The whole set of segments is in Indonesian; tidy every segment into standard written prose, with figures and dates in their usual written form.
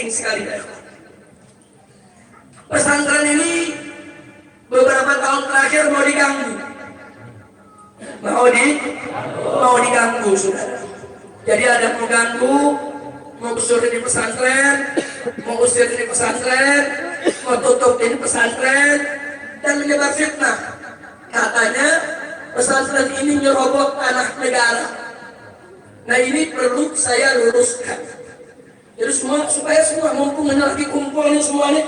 penting sekali. Pesantren ini beberapa tahun terakhir mau diganggu. Mau diganggu, saudara. Jadi ada mau ganggu, mau usir di pesantren, mau usir di pesantren, mau tutup di pesantren, dan menyebar fitnah. Katanya pesantren ini nyerobot tanah negara. Nah, ini perlu saya luruskan. Jadi supaya semua mumpung lagi kumpul ini semuanya,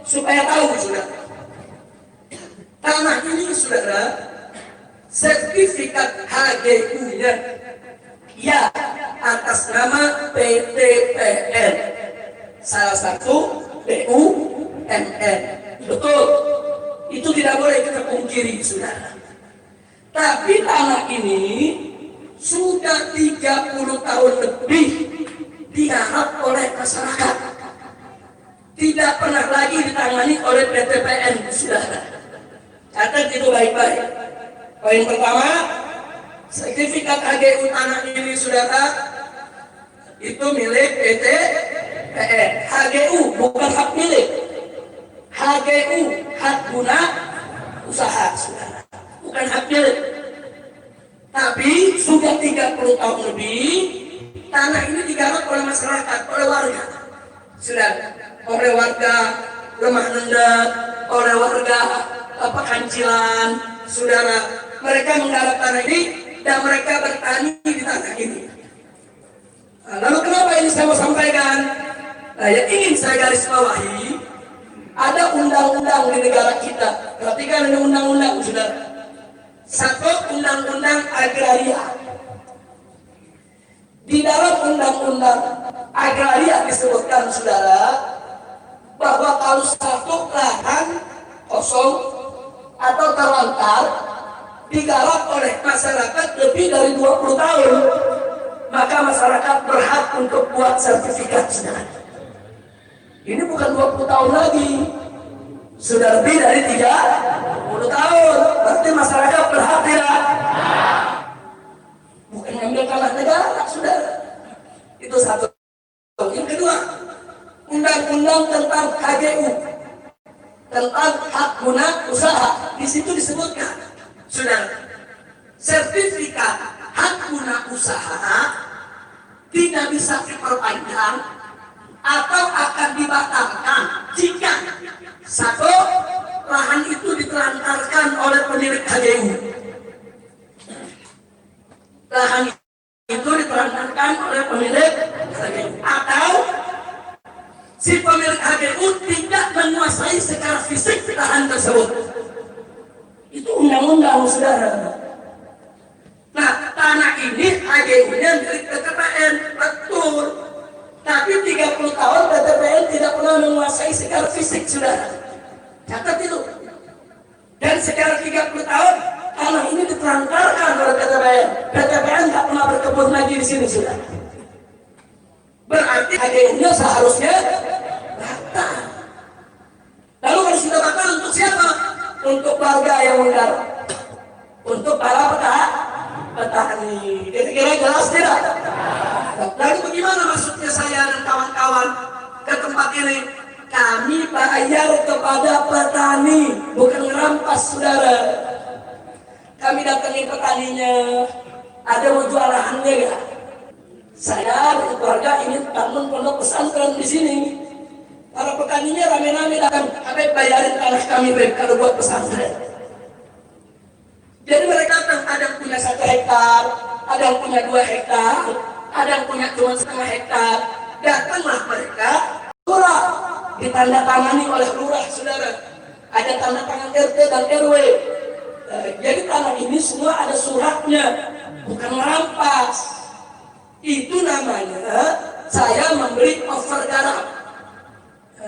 supaya tahu, saudara. Tanah ini, saudara, sertifikat HGU-nya ya atas nama PTPN, salah satu BUMN. Betul, itu tidak boleh kita pungkiri, saudara. Tapi tanah ini sudah 30 tahun lebih digarap oleh masyarakat, tidak pernah lagi ditangani oleh PTPN, saudara. Catat itu baik-baik. Poin pertama, sertifikat HGU tanah ini, saudara, itu milik PTPN. HGU bukan hak milik. HGU hak guna usaha, saudara, bukan hak milik. Tapi sudah 30 tahun lebih tanah ini digarap oleh masyarakat, oleh warga, saudara, oleh warga Lemah Nendak, oleh warga Kancilan, saudara. Mereka menggarap tanah ini dan mereka bertani di tanah ini. Nah, lalu kenapa ini saya mau sampaikan? Nah, yang ingin saya garis bawahi, ada undang-undang di negara kita. Perhatikan ini undang-undang, saudara. Satu, undang-undang agraria. Di dalam undang-undang agraria disebutkan, saudara, bahwa kalau satu lahan kosong atau terlantar digarap oleh masyarakat lebih dari 20 tahun, maka masyarakat berhak untuk buat sertifikat, saudara. Ini bukan 20 tahun lagi, sudah lebih dari 30 tahun. Berarti masyarakat berhak tidak? Bukan ngambil tanah negara, saudara. Itu satu. Yang kedua, undang-undang tentang HGU, tentang hak guna usaha. Di situ disebutkan, saudara, sertifikat hak guna usaha tidak bisa diperpanjang atau akan dibatalkan jika satu, lahan itu ditelantarkan oleh pemilik HGU. Lahan itu ditelantarkan oleh pemilik HGU, atau si pemilik HGU tidak menguasai secara fisik lahan tersebut. Itu undang-undang, saudara. Nah, tanah ini HGU-nya milik PTPN, betul. Tapi 30 tahun PTPN tidak pernah menguasai secara fisik, saudara. Catat itu. Dan secara 30 tahun tanah ini ditelantarkan oleh PTPN. PTPN tidak pernah berkebun lagi di sini, saudara. Berarti HGU-nya seharusnya batal. Lalu kalau sudah batal, untuk siapa? Untuk warga yang menggarap, untuk para petani. Kira-kira jelas tidak? Lalu bagaimana maksudnya saya dan kawan-kawan ke tempat ini? Kami bayar kepada petani, bukan merampas, saudara. Kami datangi petaninya, ada mau jual lahannya nggak? Saya dan keluarga ingin bangun pondok pesantren di sini. Para petaninya rame-rame datang, kami bayarin tanah kami kalau buat pesantren. Jadi mereka datang, ada yang punya 1 hektar, ada yang punya 2 hektar, ada yang punya cuma 1/2 hektar. Datanglah mereka, lurah, ditandatangani oleh lurah, saudara. Ada tanda tangan RT dan RW. Jadi tanah ini semua ada suratnya, bukan merampas. Itu namanya saya memberi over garap.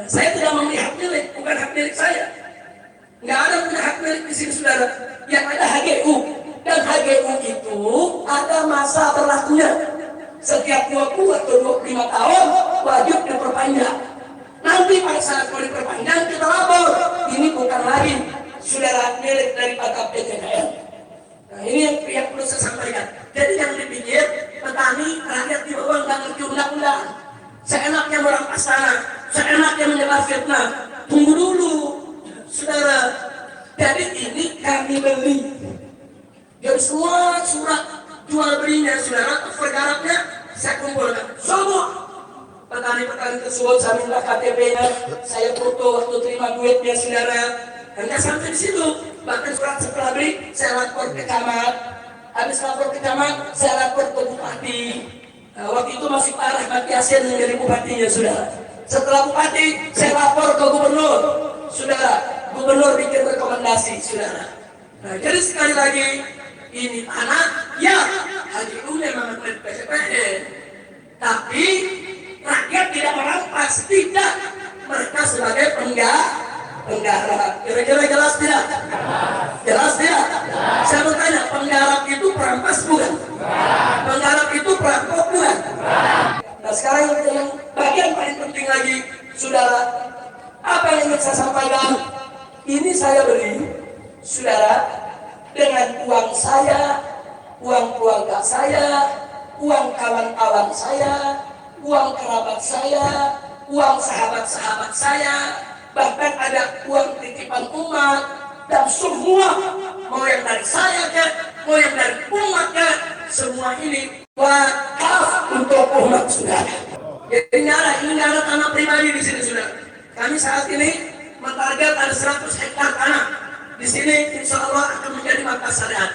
Saya tidak memberi hak milik, bukan hak milik saya. Nggak ada punya hak milik di sini, saudara. Yang ada HGU, dan HGU itu ada masa berlakunya. Setiap 20 atau 25 tahun wajib diperpanjang. Nanti pada saat mau diperpanjang kita lapor, ini bukan lagi saudara milik daripada PTPN. Nah, ini yang perlu saya sampaikan. Jadi yang dipikir petani rakyat di bawah nggak ngerti undang-undang. seenaknya merampas tanah, seenaknya menyebar fitnah. Tunggu dulu, saudara. Jadi ini kami beli. Jadi semua surat jual belinya, saudara, pergarapnya saya kumpulkan. Semua petani-petani tersebut saya minta KTP-nya, saya foto waktu terima duitnya, saudara. Dan nggak sampai di situ, bahkan surat setelah beli saya lapor ke camat. Habis lapor ke camat, saya lapor ke bupati. Nah, waktu itu masih Pak Rahmat Yasin menjadi bupatinya, saudara. Setelah bupati, saya lapor ke gubernur, saudara. Gubernur bikin rekomendasi, saudara. Nah, jadi sekali lagi, ini tanah, ya, Haji memang PPN. Tapi rakyat tidak merampas, tidak. Mereka sebagai penggara. Kira-kira jelas tidak? Jelas tidak? Saya bertanya, penggarap itu perampas bukan? Penggarap itu perampok bukan? Nah sekarang yang bagian paling penting lagi, saudara, apa yang ingin saya sampaikan? Ini saya beli, saudara, dengan uang saya, uang keluarga saya, uang kawan-kawan saya, uang kerabat saya, uang sahabat-sahabat saya, bahkan ada uang titipan umat, dan semua, mau yang dari saya ke, mau yang dari umat ke, semua ini wakaf untuk umat, saudara. Jadi ini ada tanah pribadi di sini, saudara. Kami saat ini mentarget ada 100 hektar tanah. Di sini insya Allah akan menjadi markas syariat.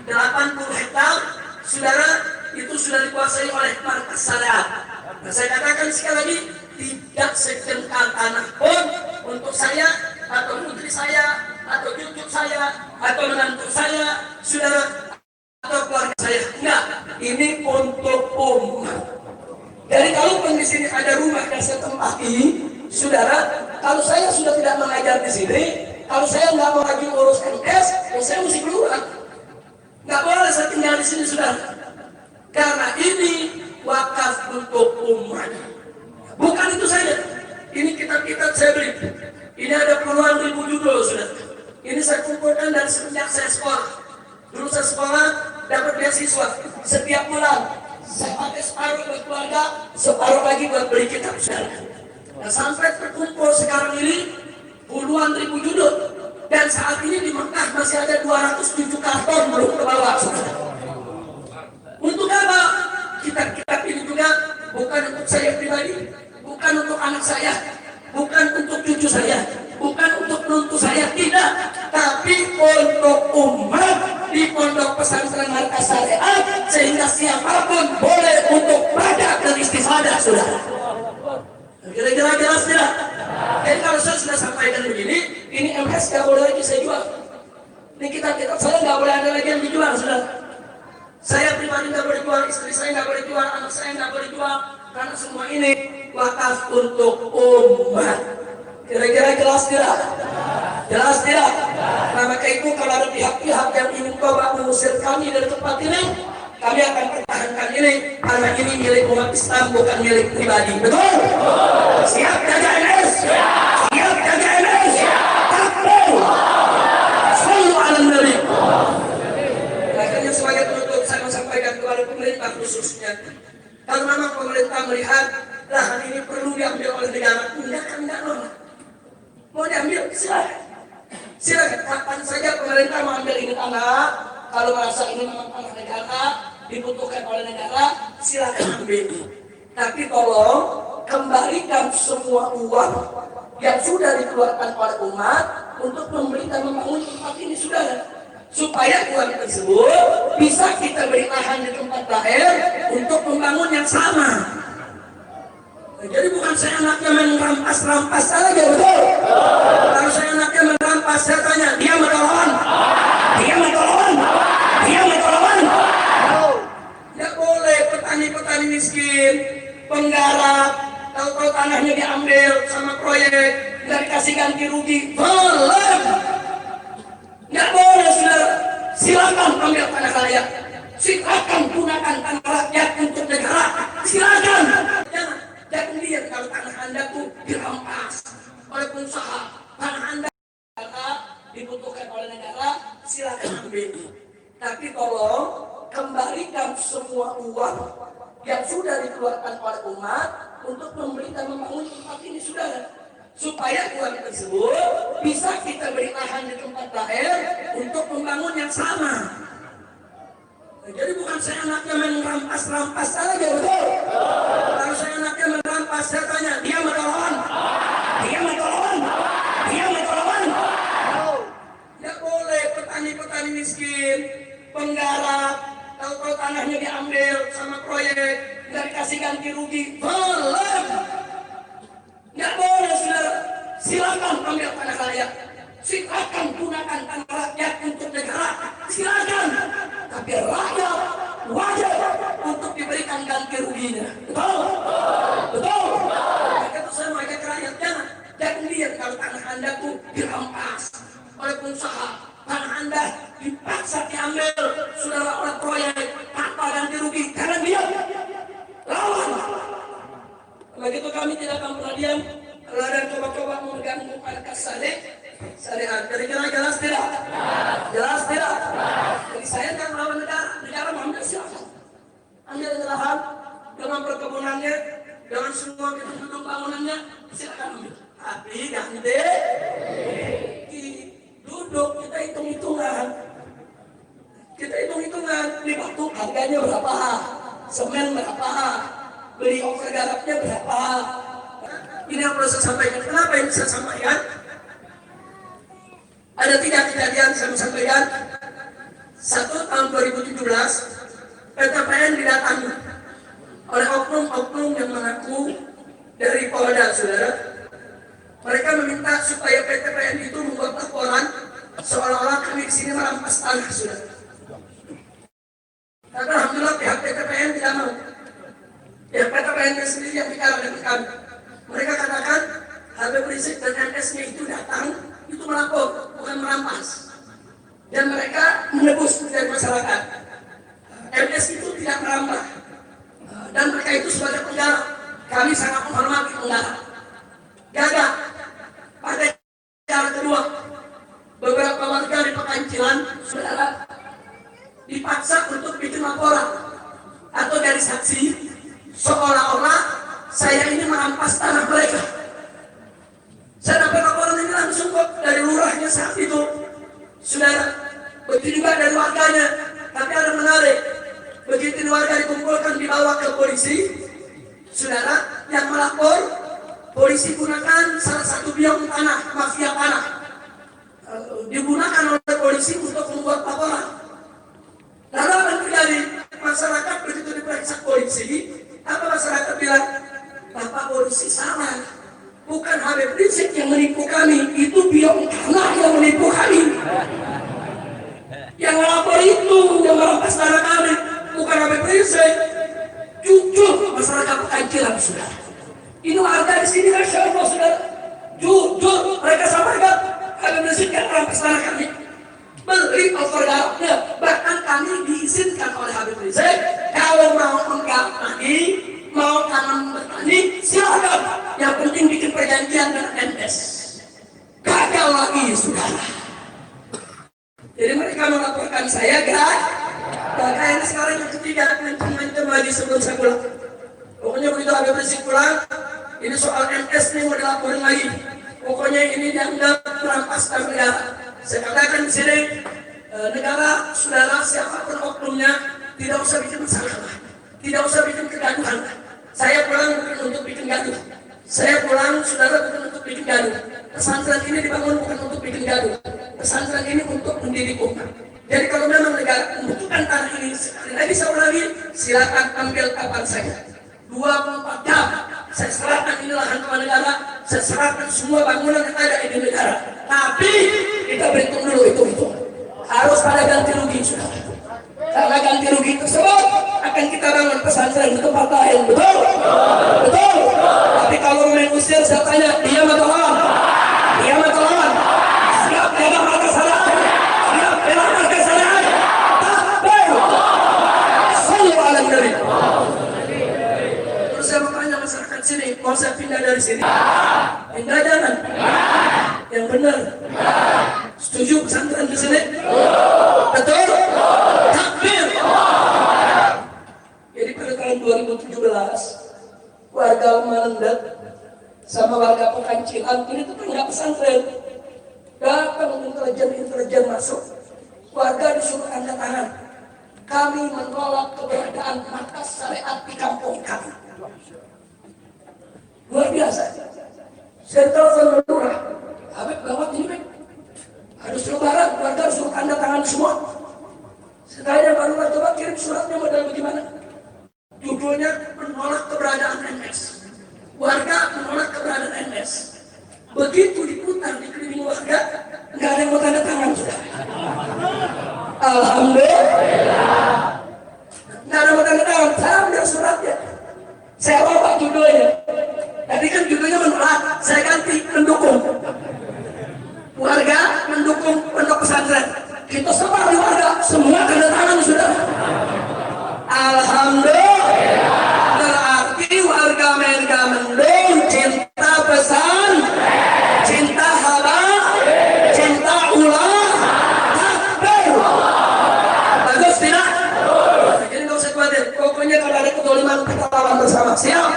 80 hektar, saudara, itu sudah dikuasai oleh markas syariat. Nah, saya katakan sekali lagi, tidak secengkal tanah pun untuk saya atau putri saya atau cucu saya atau menantu saya, saudara, atau keluarga saya. Enggak, ini untuk umat. Jadi kalau pun di sini ada rumah yang saya tempati, saudara, kalau saya sudah tidak mengajar di sini, kalau saya nggak mau lagi urus MTs, ya saya mesti keluar. Nggak boleh saya tinggal di sini, saudara. Karena ini wakaf untuk umat. Bukan itu saja. Ini kitab-kitab saya beli. Ini ada puluhan ribu judul, saudara. Ini saya kumpulkan dari semenjak saya sekolah. Dulu saya sekolah dapat beasiswa setiap bulan. Saya pakai separuh buat keluarga, separuh lagi buat beli kitab, saudara. Nah, sampai terkumpul sekarang ini puluhan ribu judul. Dan saat ini di Mekah masih ada 207 karton belum ke bawah, saudara. Untuk apa? Kitab-kitab ini juga bukan untuk saya pribadi, bukan untuk anak saya, bukan untuk cucu saya, bukan untuk menantu saya, tidak. Tapi untuk umat di pondok pesantren markas syariat, sehingga siapapun boleh untuk baca dan istifadah, saudara. Kira-kira jelas tidak? Jadi kalau saya sudah sampaikan begini, ini MS nggak boleh lagi saya jual. Ini kitab-kitab saya nggak boleh ada lagi yang dijual, saudara. Saya pribadi nggak boleh jual, istri saya nggak boleh jual, anak saya nggak boleh jual, karena semua ini wakaf untuk umat. Kira-kira jelas tidak? Jelas tidak? Nah maka itu kalau ada pihak-pihak yang ingin coba mengusir kami dari tempat ini, kami akan pertahankan ini, karena ini milik umat Islam, bukan milik pribadi. Betul? Siap jaga NS? Siap jaga NS? Takbir! Sallu ala Nabi. Makanya sebagai penutup saya menyampaikan kepada pemerintah khususnya, kalau memang pemerintah melihat lahan ini perlu diambil oleh negara, enggak normal. Mau diambil, silakan. Silakan, kapan saja pemerintah mengambil ini tanah, kalau merasa ini memang tanah negara, dibutuhkan oleh negara, silakan ambil. Tapi tolong kembalikan semua uang yang sudah dikeluarkan oleh umat untuk membeli dan membangun tempat ini, saudara. Supaya uang tersebut bisa kita beri lahan di tempat lain untuk membangun yang sama. Nah, jadi bukan saya anaknya merampas-rampas saja, betul? Kalau saya anaknya merampas, saya tanya, dia menolak? Dia menolak? Dia menolak? Tidak boleh petani-petani miskin, penggarap, tahu-tahu tanahnya diambil sama proyek, nggak dikasih ganti rugi. Belum. Nggak boleh, saudara. Silakan ambil tanah rakyat. Silakan gunakan tanah rakyat untuk negara. Silakan. Jangan lihat kalau tanah Anda tuh dirampas oleh pengusaha. Tanah Anda dibutuhkan oleh negara, silakan ambil. Tapi tolong kembalikan semua uang yang sudah dikeluarkan oleh umat untuk membeli dan membangun tempat ini, saudara. Supaya uang tersebut bisa kita beri lahan di tempat lain untuk membangun yang sama. Jadi bukan saya anaknya main rampas-rampas saja, betul? Kalau saya anaknya merampas, saya tanya, dia mentolong? Dia mentolong? Dia mentolong? Tidak boleh petani-petani miskin, penggarap, tahu-tahu tanahnya diambil sama proyek, nggak dikasih ganti rugi. Belum. Nggak boleh, saudara. Silakan ambil tanah rakyat. Silakan gunakan tanah rakyat untuk negara. Silakan. Tapi rakyat wajib untuk diberikan ganti ruginya. Betul? Betul? Maka itu saya mengajak rakyat, jangan lihat kalau tanah Anda tuh dirampas oleh pengusaha. Tanah Anda dipaksa diambil, saudara, oleh proyek tanpa ganti rugi. Jangan lihat. Lawan. Begitu kami tidak akan pernah diam. Kalau ada yang coba-coba mengganggu markas syariat. Jadi jelas tidak? Jelas tidak? Jadi saya akan melawan negara mengambil silakan. Ambil lahan dengan perkebunannya, dengan semua gedung-gedung bangunannya, silakan ambil. Tapi ganti duduk, kita hitung-hitungan. Kita hitung-hitungan, di batu harganya berapa, semen berapa, beli over garapnya berapa. Ini yang perlu saya sampaikan. Kenapa yang saya sampaikan? Ada 3 kejadian saya sampaikan. Satu, tahun 2017, PTPN didatangi oleh oknum-oknum yang mengaku dari Polda, saudara. Mereka meminta supaya PTPN itu membuat laporan seolah-olah kami di sini merampas tanah, saudara. Tapi alhamdulillah pihak PTPN tidak mau. Pihak PTPN sendiri yang bicara dengan kami. Mereka katakan Habib Rizik dan MS-nya itu datang, itu melapor, bukan merampas. Dan mereka menebus dari masyarakat. MS itu tidak merambah. Dan mereka itu sebagai penggarap. Kami sangat menghormati penggarap. Gagal. Pada cara kedua, beberapa warga di Pekancilan, saudara, dipaksa untuk bikin laporan atau dari saksi, seolah-olah saya ini merampas tanah mereka. Saya dapat laporan ini langsung kok dari lurahnya saat itu, saudara. Begitu juga dari warganya. Tapi ada menarik, begitu warga dikumpulkan dibawa ke polisi, saudara, yang melapor, polisi gunakan salah satu biang tanah, mafia tanah, digunakan oleh polisi untuk membuat laporan. Lalu apa yang terjadi? Masyarakat begitu diperiksa polisi, apa masyarakat bilang? Bapak polisi salah, bukan Habib Rizik yang menipu kami, itu biang tanah yang menipu kami. Yang lapor itu yang merampas tanah kami, bukan Habib Rizik. Jujur masyarakat Pekancilan, saudara. Ini warga di sini kan siapa, saudara? Jujur mereka sampaikan Habib Rizik yang merampas tanah kami. Beli overgarapnya, bahkan kami diizinkan oleh Habib Rizik kalau mau menggarap lagi, mau tanam bertani, silakan. Yang penting bikin perjanjian dengan MS. Gagal lagi, saudara. Jadi mereka melaporkan saya, gagal. Ini sekarang yang ketiga, mencem-mencem lagi sebelum saya pulang. Pokoknya begitu Habib Rizik pulang, ini soal MS nih mau dilaporin lagi. Pokoknya ini dianggap merampas negara. Saya katakan di sini, negara, saudara, siapapun oknumnya, tidak usah bikin masalah, tidak usah bikin kegaduhan. Saya pulang bukan untuk bikin gaduh. Saya pulang, saudara, bukan untuk bikin gaduh. Pesantren ini dibangun bukan untuk bikin gaduh. Pesantren ini untuk mendidik umat. Jadi kalau memang negara membutuhkan tanah ini, sekali lagi saya ulangi, silakan ambil kapan saja. 24 jam. Saya serahkan ini lahan kepada negara. Saya serahkan semua bangunan yang ada di negara. Tapi kita berhitung dulu itu. Harus ada ganti rugi, saudara. Karena ganti rugi tersebut akan kita bangun pesantren di tempat lain, betul? Betul. Tapi kalau main usir, saya tanya, dia matolawan, siap bela markas syariat, takbir, sallu ala nabi. Terus saya mau tanya masyarakat sini, mau saya pindah dari sini? Pindah jangan? Yang benar? Setuju pesantren di sini? Betul? Takbir. Jadi pada tahun 2017, warga Malendet sama warga Pekancilan ini tetangga pesantren. Datang intelijen masuk, warga disuruh tanda tangan. Kami menolak keberadaan markas syariat di kampung kami. Luar biasa. Saya telepon lurah, Habib gawat ini, harus lebaran, warga harus suruh tanda tangan semua. Setelahnya baru coba kirim suratnya model bagaimana? Judulnya menolak keberadaan NS. Warga menolak keberadaan NS. Begitu diputar di keliling warga, nggak ada yang mau tanda tangan sudah. Alhamdulillah. Nggak ada yang mau tanda tangan. Saya ambil suratnya. Saya bawa judulnya. Tadi kan judulnya menolak, saya ganti mendukung. Warga mendukung pondok pesantren. Kita sebar di warga, semua tanda tangan sudah. Alhamdulillah. Berarti warga mereka mendukung cinta pesan, cinta haba, cinta ulah, takbir. Bagus tidak? Jadi nggak usah khawatir. Pokoknya kalau ada kedoliman kita lawan bersama. Siap?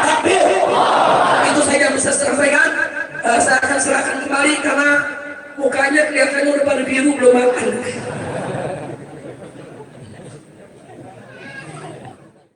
Takbir. Itu saja bisa saya sampaikan. Saya akan serahkan kembali karena mukanya kelihatannya udah pada biru belum makan.